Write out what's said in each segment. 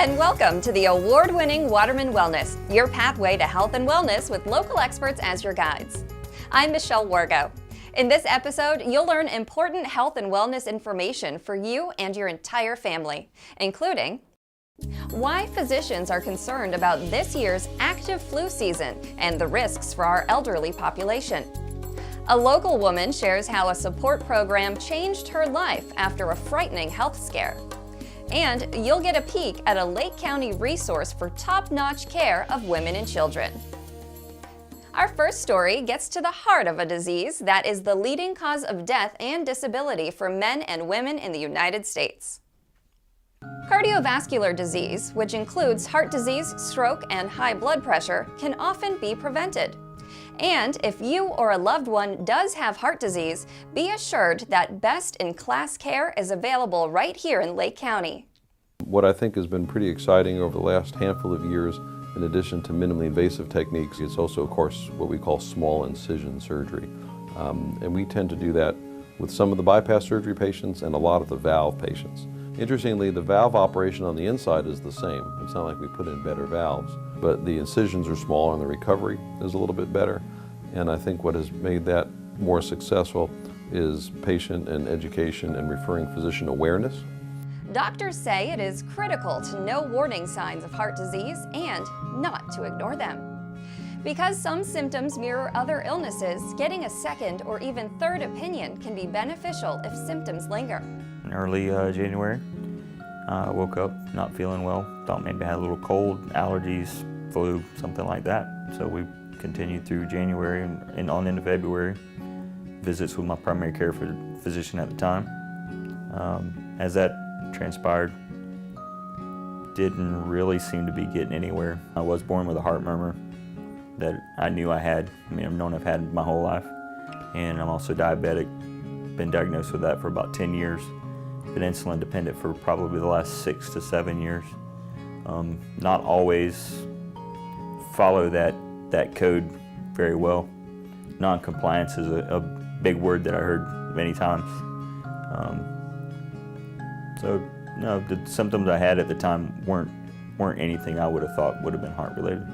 And welcome to the award-winning Waterman Wellness, your pathway to health and wellness with local experts as your guides. I'm Michelle Wargo. In this episode, you'll learn important health and wellness information for you and your entire family, including why physicians are concerned about this year's active flu season and the risks for our elderly population. A local woman shares how a support program changed her life after a frightening health scare. And you'll get a peek at a Lake County resource for top-notch care of women and children. Our first story gets to the heart of a disease that is the leading cause of death and disability for men and women in the United States. Cardiovascular disease, which includes heart disease, stroke, and high blood pressure, can often be prevented. And if you or a loved one does have heart disease, be assured that best-in-class care is available right here in Lake County. What I think has been pretty exciting over the last handful of years, in addition to minimally invasive techniques, it's also, of course, what we call small incision surgery. And we tend to do that with some of the bypass surgery patients and a lot of the valve patients. Interestingly, the valve operation on the inside is the same. It's not like we put in better valves, but the incisions are smaller and the recovery is a little bit better. And I think what has made that more successful is patient and education and referring physician awareness. Doctors say it is critical to know warning signs of heart disease and not to ignore them. Because some symptoms mirror other illnesses, getting a second or even third opinion can be beneficial if symptoms linger. In early January, I woke up not feeling well, thought maybe I had a little cold, allergies, flu, something like that. So we continued through January and on into February, visits with my primary care physician at the time. As that transpired, didn't really seem to be getting anywhere. I was born with a heart murmur that I knew I had. I mean, I've known I've had my whole life. And I'm also diabetic, been diagnosed with that for about 10 years. Been insulin dependent for probably the last 6 to 7 years. Not always follow that code very well. Non-compliance is a big word that I heard many times. So no, the symptoms I had at the time weren't anything I would have thought would have been heart related.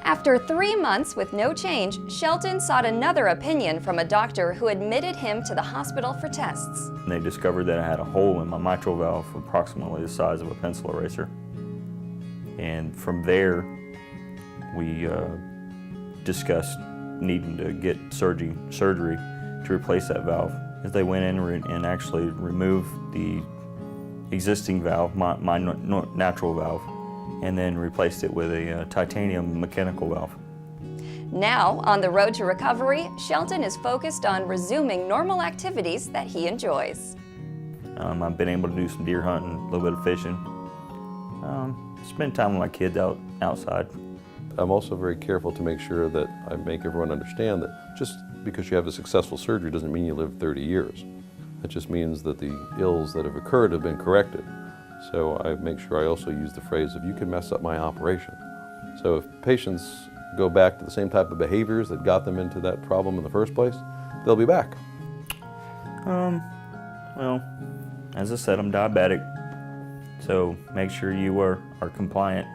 After 3 months with no change, Shelton sought another opinion from a doctor who admitted him to the hospital for tests. They discovered that I had a hole in my mitral valve approximately the size of a pencil eraser. And from there, we discussed needing to get surgery to replace that valve. As they went in and actually removed the existing valve, my natural valve, and then replaced it with a titanium mechanical valve. Now, on the road to recovery, Shelton is focused on resuming normal activities that he enjoys. I've been able to do some deer hunting, a little bit of fishing, spend time with my kids outside. I'm also very careful to make sure that I make everyone understand that just because you have a successful surgery doesn't mean you live 30 years. It just means that the ills that have occurred have been corrected. So I make sure I also use the phrase of, you can mess up my operation. So if patients go back to the same type of behaviors that got them into that problem in the first place, they'll be back. Well, as I said, I'm diabetic, so make sure you are compliant.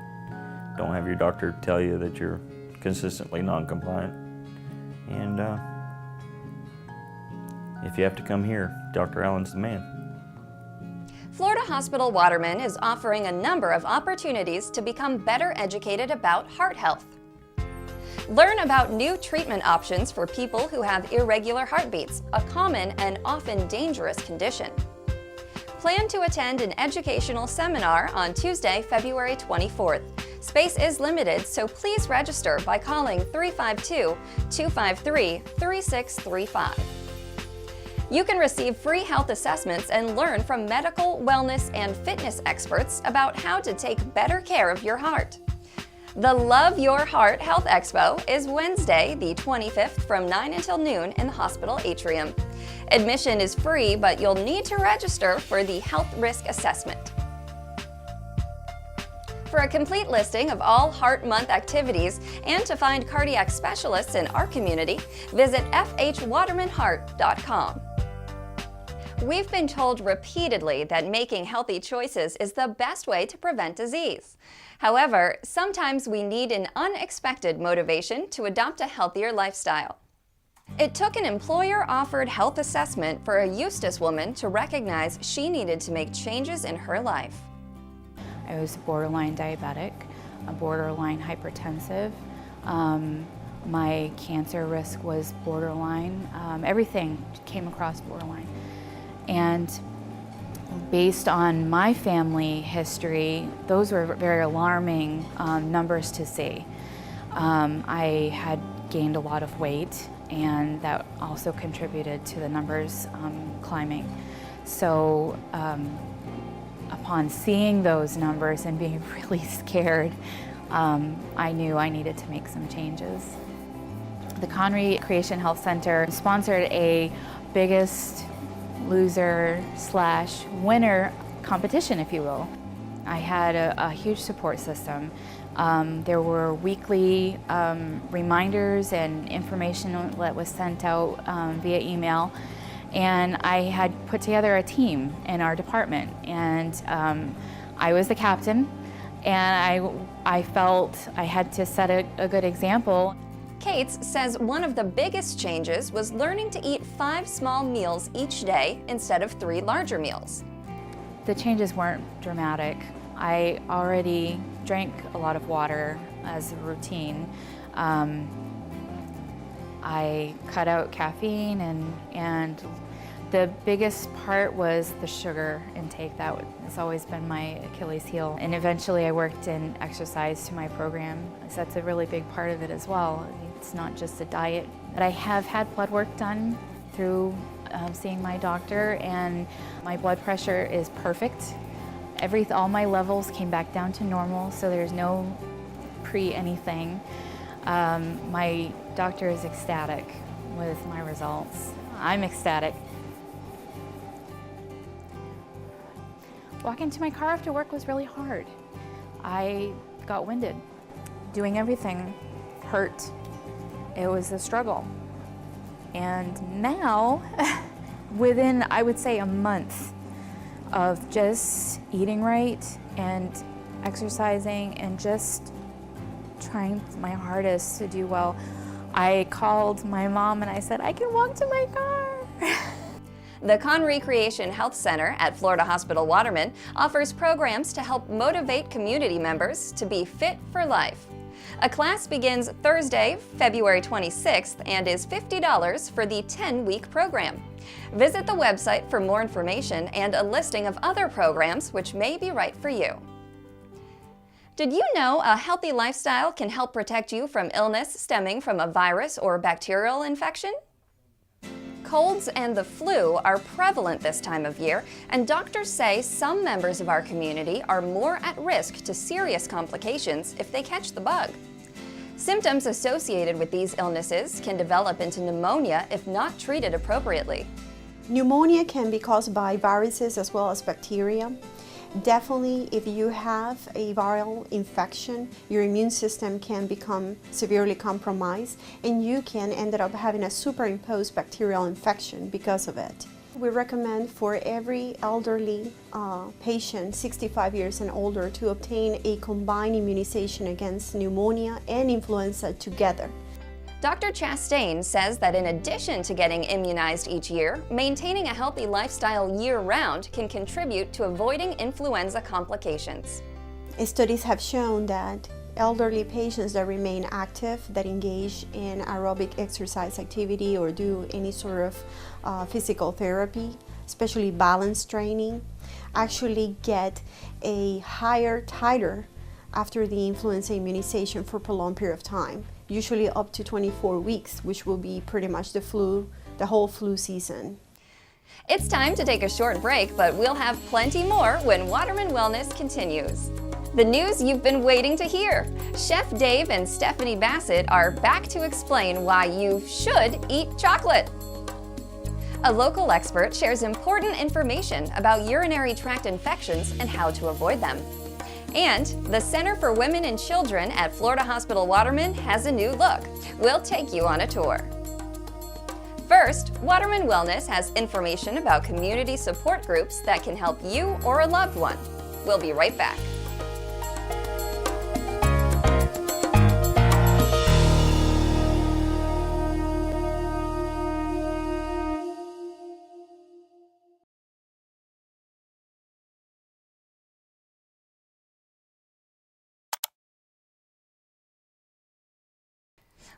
Don't have your doctor tell you that you're consistently non-compliant. And if you have to come here, Dr. Allen's the man. Florida Hospital Waterman is offering a number of opportunities to become better educated about heart health. Learn about new treatment options for people who have irregular heartbeats, a common and often dangerous condition. Plan to attend an educational seminar on Tuesday, February 24th. Space is limited, so please register by calling 352-253-3635. You can receive free health assessments and learn from medical, wellness, and fitness experts about how to take better care of your heart. The Love Your Heart Health Expo is Wednesday, the 25th from 9 until noon in the hospital atrium. Admission is free, but you'll need to register for the health risk assessment. For a complete listing of all Heart Month activities and to find cardiac specialists in our community, visit fhwatermanheart.com. We've been told repeatedly that making healthy choices is the best way to prevent disease. However, sometimes we need an unexpected motivation to adopt a healthier lifestyle. It took an employer-offered health assessment for a Eustis woman to recognize she needed to make changes in her life. I was borderline diabetic, a borderline hypertensive. My cancer risk was borderline. Everything came across borderline. And based on my family history, those were very alarming numbers to see. I had gained a lot of weight, and that also contributed to the numbers climbing. So upon seeing those numbers and being really scared, I knew I needed to make some changes. The Conry Creation Health Center sponsored a Biggest Loser / winner competition, if you will. I had a huge support system. There were weekly reminders and information that was sent out via email. And I had put together a team in our department, and I was the captain, and I felt I had to set a good example. Kates says one of the biggest changes was learning to eat 5 small meals each day instead of 3 larger meals. The changes weren't dramatic. I already drank a lot of water as a routine. I cut out caffeine, and the biggest part was the sugar intake. That has always been my Achilles heel. And eventually I worked in exercise to my program, so that's a really big part of it as well. It's not just a diet. But I have had blood work done through seeing my doctor, and my blood pressure is perfect. All my levels came back down to normal, so there's no pre-anything. My doctor is ecstatic with my results. I'm ecstatic. Walking to my car after work was really hard. I got winded. Doing everything hurt. It was a struggle. And now, within, I would say, a month of just eating right and exercising and just trying my hardest to do well, I called my mom and I said, I can walk to my car. The Conry Creation Health Center at Florida Hospital Waterman offers programs to help motivate community members to be fit for life. A class begins Thursday, February 26th, and is $50 for the 10-week program. Visit the website for more information and a listing of other programs which may be right for you. Did you know a healthy lifestyle can help protect you from illness stemming from a virus or bacterial infection? Colds and the flu are prevalent this time of year, and doctors say some members of our community are more at risk to serious complications if they catch the bug. Symptoms associated with these illnesses can develop into pneumonia if not treated appropriately. Pneumonia can be caused by viruses as well as bacteria. Definitely, if you have a viral infection, your immune system can become severely compromised, and you can end up having a superimposed bacterial infection because of it. We recommend for every elderly patient 65 years and older to obtain a combined immunization against pneumonia and influenza together. Dr. Chastain says that in addition to getting immunized each year, maintaining a healthy lifestyle year-round can contribute to avoiding influenza complications. Studies have shown that elderly patients that remain active, that engage in aerobic exercise activity or do any sort of physical therapy, especially balance training, actually get a higher titer after the influenza immunization for a prolonged period of time. Usually up to 24 weeks, which will be pretty much the whole flu season. It's time to take a short break, but we'll have plenty more when Waterman Wellness continues. The news you've been waiting to hear. Chef Dave and Stephanie Bassett are back to explain why you should eat chocolate. A local expert shares important information about urinary tract infections and how to avoid them. And the Center for Women and Children at Florida Hospital Waterman has a new look. We'll take you on a tour. First, First, Waterman Wellness has information about community support groups that can help you or a loved one. We'll be right back.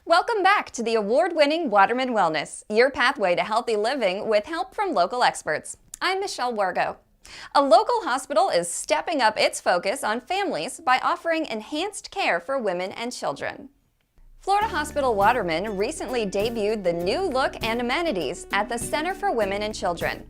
Welcome back to the award-winning Waterman Wellness, your pathway to healthy living with help from local experts. I'm Michelle Wargo. A local hospital is stepping up its focus on families by offering enhanced care for women and children. Florida Hospital Waterman recently debuted the new look and amenities at the Center for Women and Children.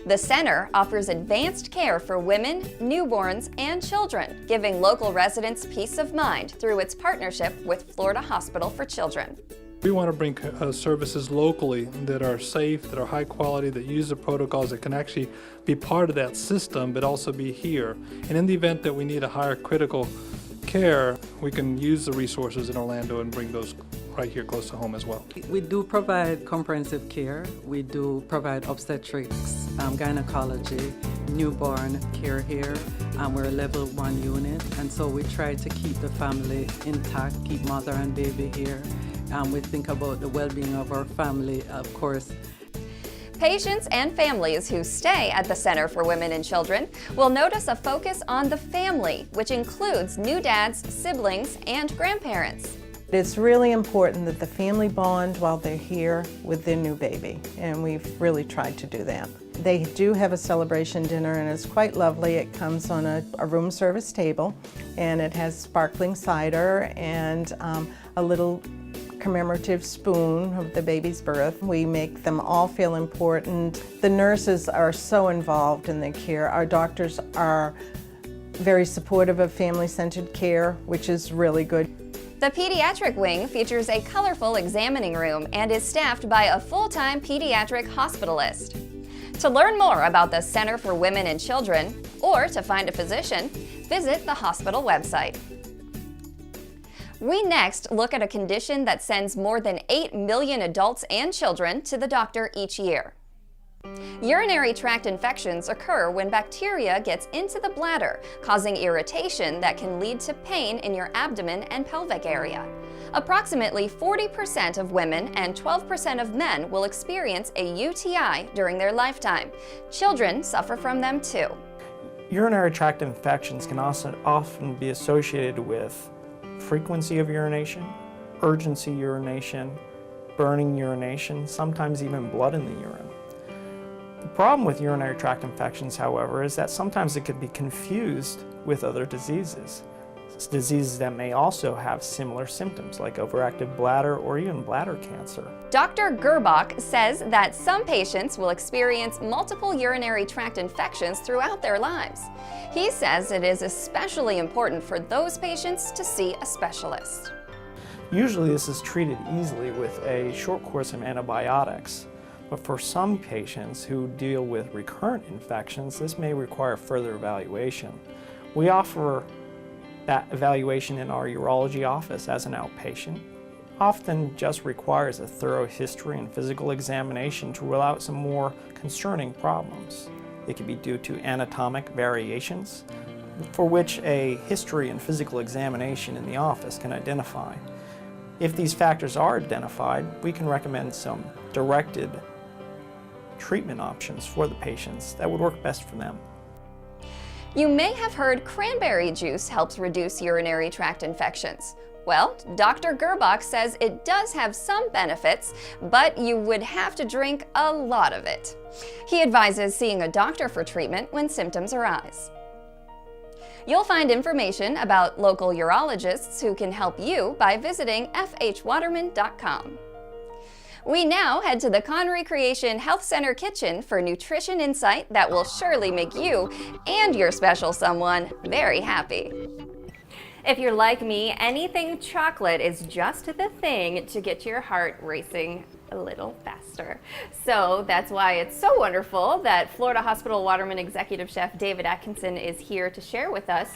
The center offers advanced care for women, newborns, and children, giving local residents peace of mind through its partnership with Florida Hospital for Children. We want to bring services locally that are safe, that are high quality, that use the protocols, that can actually be part of that system, but also be here. And in the event that we need a higher critical care, we can use the resources in Orlando and bring those right here close to home as well. We do provide comprehensive care. We do provide obstetrics, gynecology, newborn care here. We're a level 1 unit, and so we try to keep the family intact, keep mother and baby here. We think about the well-being of our family, of course. Patients and families who stay at the Center for Women and Children will notice a focus on the family, which includes new dads, siblings, and grandparents. It's really important that the family bond while they're here with their new baby, and we've really tried to do that. They do have a celebration dinner, and it's quite lovely. It comes on a room service table, and it has sparkling cider and a little commemorative spoon of the baby's birth. We make them all feel important. The nurses are so involved in their care. Our doctors are very supportive of family-centered care, which is really good. The pediatric wing features a colorful examining room and is staffed by a full-time pediatric hospitalist. To learn more about the Center for Women and Children, or to find a physician, visit the hospital website. We next look at a condition that sends more than 8 million adults and children to the doctor each year. Urinary tract infections occur when bacteria gets into the bladder, causing irritation that can lead to pain in your abdomen and pelvic area. Approximately 40% of women and 12% of men will experience a UTI during their lifetime. Children suffer from them too. Urinary tract infections can also often be associated with frequency of urination, urgency urination, burning urination, sometimes even blood in the urine. The problem with urinary tract infections, however, is that sometimes it could be confused with other diseases. Diseases that may also have similar symptoms, like overactive bladder or even bladder cancer. Dr. Gerbach says that some patients will experience multiple urinary tract infections throughout their lives. He says it is especially important for those patients to see a specialist. Usually this is treated easily with a short course of antibiotics. But for some patients who deal with recurrent infections, this may require further evaluation. We offer that evaluation in our urology office as an outpatient. Often just requires a thorough history and physical examination to rule out some more concerning problems. It can be due to anatomic variations, for which a history and physical examination in the office can identify. If these factors are identified, we can recommend some directed treatment options for the patients that would work best for them. You may have heard cranberry juice helps reduce urinary tract infections. Well, Dr. Gerbach says it does have some benefits, but you would have to drink a lot of it. He advises seeing a doctor for treatment when symptoms arise. You'll find information about local urologists who can help you by visiting fhwaterman.com. We now head to the Connery Creation Health Center kitchen for nutrition insight that will surely make you and your special someone very happy. If you're like me, anything chocolate is just the thing to get your heart racing a little faster. So that's why it's so wonderful that Florida Hospital Waterman Executive Chef David Atkinson is here to share with us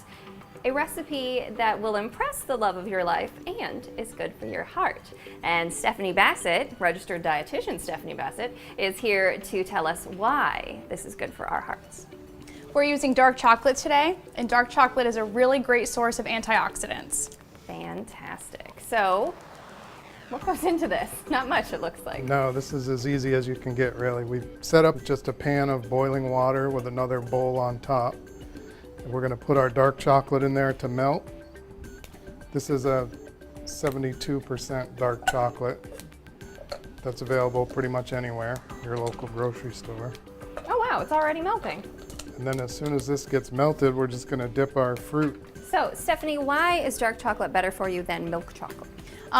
a recipe that will impress the love of your life and is good for your heart. And Stephanie Bassett, registered dietitian Stephanie Bassett, is here to tell us why this is good for our hearts. We're using dark chocolate today, and dark chocolate is a really great source of antioxidants. Fantastic. So, what goes into this? Not much, it looks like. No, this is as easy as you can get, really. We've set up just a pan of boiling water with another bowl on top. And we're going to put our dark chocolate in there to melt. This is a 72% dark chocolate that's available pretty much anywhere, your local grocery store. Oh wow, it's already melting. And then as soon as this gets melted, we're just going to dip our fruit. So, Stephanie, why is dark chocolate better for you than milk chocolate?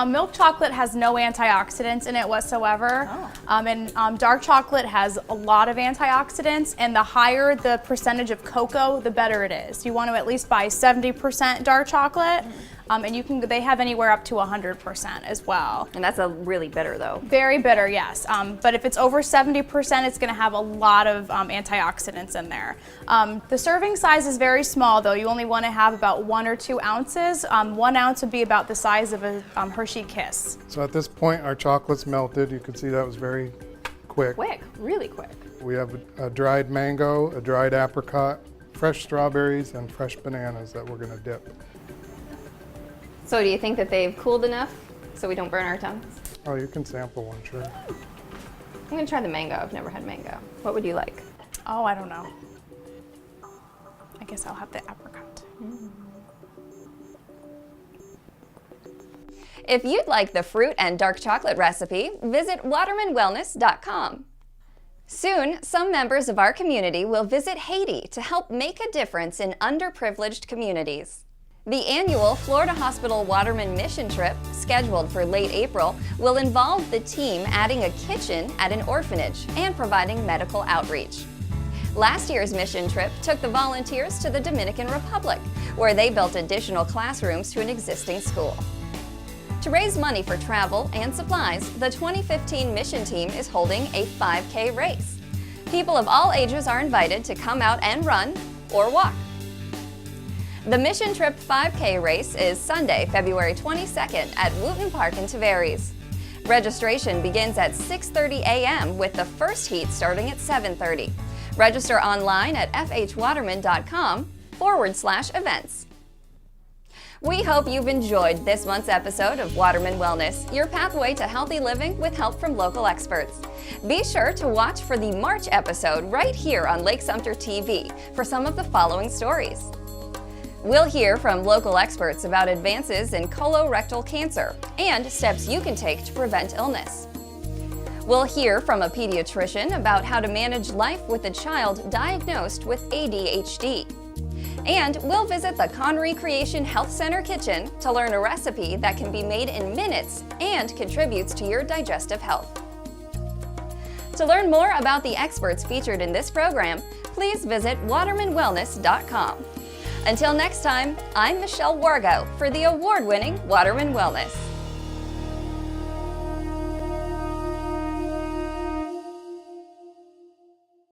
Milk chocolate has no antioxidants in it whatsoever, and dark chocolate has a lot of antioxidants, and the higher the percentage of cocoa, the better it is. You want to at least buy 70% dark chocolate, and they have anywhere up to 100% as well. And that's a really bitter though. Very bitter, yes. But if it's over 70%, it's going to have a lot of antioxidants in there. The serving size is very small though. You only want to have about 1 or 2 ounces. 1 ounce would be about the size of a Hershey Kiss. So at this point, our chocolate's melted. You can see that was very quick. Quick, really quick. We have a dried mango, a dried apricot, fresh strawberries, and fresh bananas that we're going to dip. So do you think that they've cooled enough so we don't burn our tongues? Oh, you can sample one, sure. I'm gonna try the mango. I've never had mango. What would you like? Oh, I don't know. I guess I'll have the apricot. If you'd like the fruit and dark chocolate recipe, visit watermanwellness.com. Soon, some members of our community will visit Haiti to help make a difference in underprivileged communities. The annual Florida Hospital Waterman mission trip, scheduled for late April, will involve the team adding a kitchen at an orphanage and providing medical outreach. Last year's mission trip took the volunteers to the Dominican Republic, where they built additional classrooms to an existing school. To raise money for travel and supplies, the 2015 mission team is holding a 5K race. People of all ages are invited to come out and run or walk. The Mission Trip 5K race is Sunday, February 22nd at Wooten Park in Tavares. Registration begins at 6:30 a.m. with the first heat starting at 7:30. Register online at fhwaterman.com/events. We hope you've enjoyed this month's episode of Waterman Wellness, your pathway to healthy living with help from local experts. Be sure to watch for the March episode right here on Lake Sumter TV for some of the following stories. We'll hear from local experts about advances in colorectal cancer and steps you can take to prevent illness. We'll hear from a pediatrician about how to manage life with a child diagnosed with ADHD. And we'll visit the Connery Creation Health Center kitchen to learn a recipe that can be made in minutes and contributes to your digestive health. To learn more about the experts featured in this program, please visit watermanwellness.com. Until next time, I'm Michelle Wargo for the award-winning Waterman Wellness.